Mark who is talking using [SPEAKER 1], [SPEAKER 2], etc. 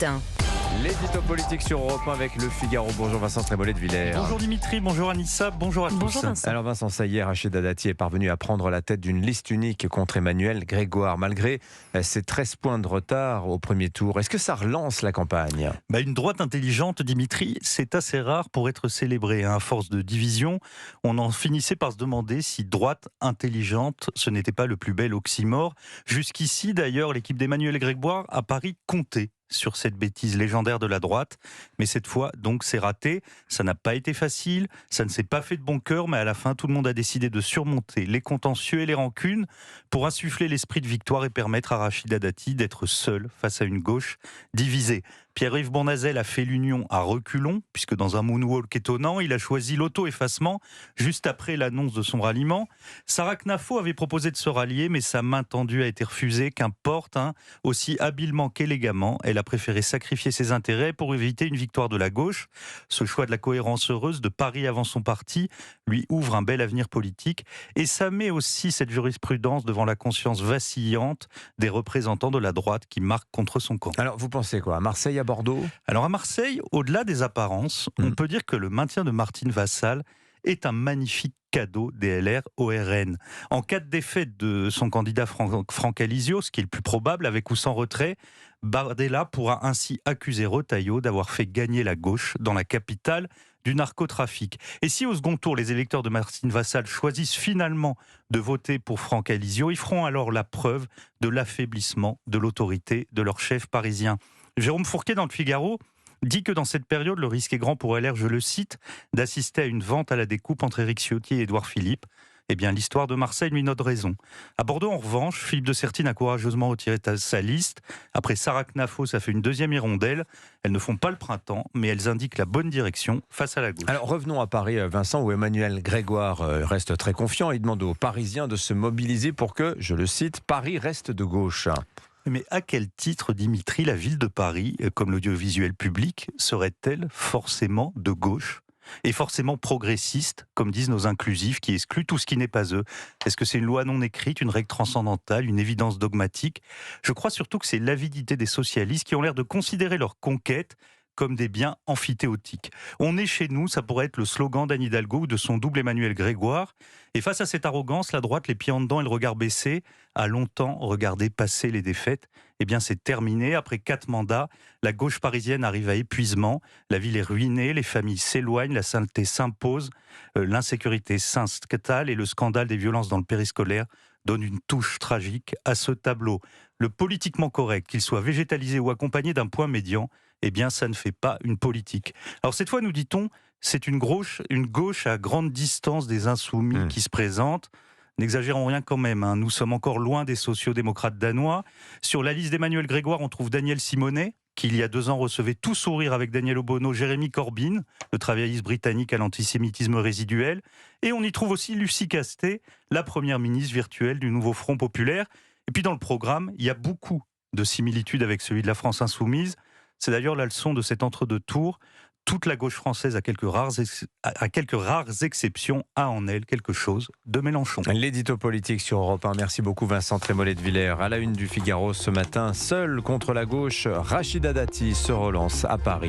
[SPEAKER 1] matin.
[SPEAKER 2] L'édito politique sur Europe 1 avec Le Figaro. Bonjour Vincent Trémollet de Villers.
[SPEAKER 3] Bonjour Dimitri, bonjour Anissa, bonjour à tous.
[SPEAKER 1] Bonjour Vincent.
[SPEAKER 2] Alors Vincent, ça y est, Rachida Dati est parvenu à prendre la tête d'une liste unique contre Emmanuel Grégoire, malgré ses 13 points de retard au premier tour. Est-ce que ça relance la campagne ?
[SPEAKER 3] Une droite intelligente, Dimitri, c'est assez rare pour être célébré. À force de division, on en finissait par se demander si droite intelligente, ce n'était pas le plus bel oxymore. Jusqu'ici, d'ailleurs, l'équipe d'Emmanuel Grégoire à Paris comptait sur cette bêtise légendaire de la droite. Mais cette fois, donc, c'est raté. Ça n'a pas été facile, ça ne s'est pas fait de bon cœur, mais à la fin, tout le monde a décidé de surmonter les contentieux et les rancunes pour insuffler l'esprit de victoire et permettre à Rachida Dati d'être seule face à une gauche divisée. Pierre-Yves Bournazel a fait l'union à reculons, puisque dans un moonwalk étonnant, il a choisi l'auto-effacement juste après l'annonce de son ralliement. Sarah Knafo avait proposé de se rallier, mais sa main tendue a été refusée. Qu'importe, aussi habilement qu'élégamment, elle a préféré sacrifier ses intérêts pour éviter une victoire de la gauche. Ce choix de la cohérence heureuse de Paris avant son parti lui ouvre un bel avenir politique, et ça met aussi cette jurisprudence devant la conscience vacillante des représentants de la droite qui marquent contre son camp.
[SPEAKER 2] Alors vous pensez quoi ? À Marseille, à Bordeaux ?
[SPEAKER 3] Alors à Marseille, au-delà des apparences, on peut dire que le maintien de Martine Vassal est un magnifique cadeau des LR au RN. En cas de défaite de son candidat Franck Alizio, ce qui est le plus probable, avec ou sans retrait, Bardella pourra ainsi accuser Retailleau d'avoir fait gagner la gauche dans la capitale du narcotrafic. Et si au second tour, les électeurs de Martine Vassal choisissent finalement de voter pour Franck Alizio, ils feront alors la preuve de l'affaiblissement de l'autorité de leur chef parisien. Jérôme Fourquet, dans Le Figaro, dit que dans cette période, le risque est grand pour LR, je le cite, d'assister à une vente à la découpe entre Éric Ciotti et Édouard Philippe. Eh bien, l'histoire de Marseille lui donne raison. À Bordeaux, en revanche, Philippe de Sertine a courageusement retiré sa liste. Après Sarah Knafo, ça fait une deuxième hirondelle. Elles ne font pas le printemps, mais elles indiquent la bonne direction face à la gauche.
[SPEAKER 2] Alors revenons à Paris, Vincent, où Emmanuel Grégoire reste très confiant. Il demande aux Parisiens de se mobiliser pour que, je le cite, Paris reste de gauche.
[SPEAKER 3] Mais à quel titre, Dimitri, la ville de Paris, comme l'audiovisuel public, serait-elle forcément de gauche et forcément progressiste, comme disent nos inclusifs, qui excluent tout ce qui n'est pas eux? Est-ce que c'est une loi non écrite, une règle transcendantale, une évidence dogmatique? Je crois surtout que c'est l'avidité des socialistes qui ont l'air de considérer leur conquête comme des biens amphithéotiques. On est chez nous, ça pourrait être le slogan d'Anne Hidalgo ou de son double Emmanuel Grégoire. Et face à cette arrogance, la droite, les pieds en dedans et le regard baissé, a longtemps regardé passer les défaites. Eh bien, c'est terminé. Après 4 mandats, la gauche parisienne arrive à épuisement. La ville est ruinée, les familles s'éloignent, la saleté s'impose, l'insécurité s'installe et le scandale des violences dans le périscolaire donne une touche tragique à ce tableau. Le politiquement correct, qu'il soit végétalisé ou accompagné d'un point médian, eh bien, ça ne fait pas une politique. Alors cette fois, nous dit-on, c'est une gauche à grande distance des insoumis qui se présentent. N'exagérons rien quand même, nous sommes encore loin des sociodémocrates danois. Sur la liste d'Emmanuel Grégoire, on trouve Daniel Simonet, qui il y a 2 ans recevait tout sourire avec Daniel Obono, Jérémy Corbyn, le travailliste britannique à l'antisémitisme résiduel. Et on y trouve aussi Lucie Castet, la première ministre virtuelle du nouveau Front populaire. Et puis dans le programme, il y a beaucoup de similitudes avec celui de la France insoumise. C'est d'ailleurs la leçon de cet entre-deux tours. Toute la gauche française, à quelques rares exceptions, a en elle quelque chose de Mélenchon.
[SPEAKER 2] L'édito politique sur Europe 1. Merci beaucoup Vincent Trémollet de Villers. À la une du Figaro ce matin, seul contre la gauche, Rachida Dati se relance à Paris.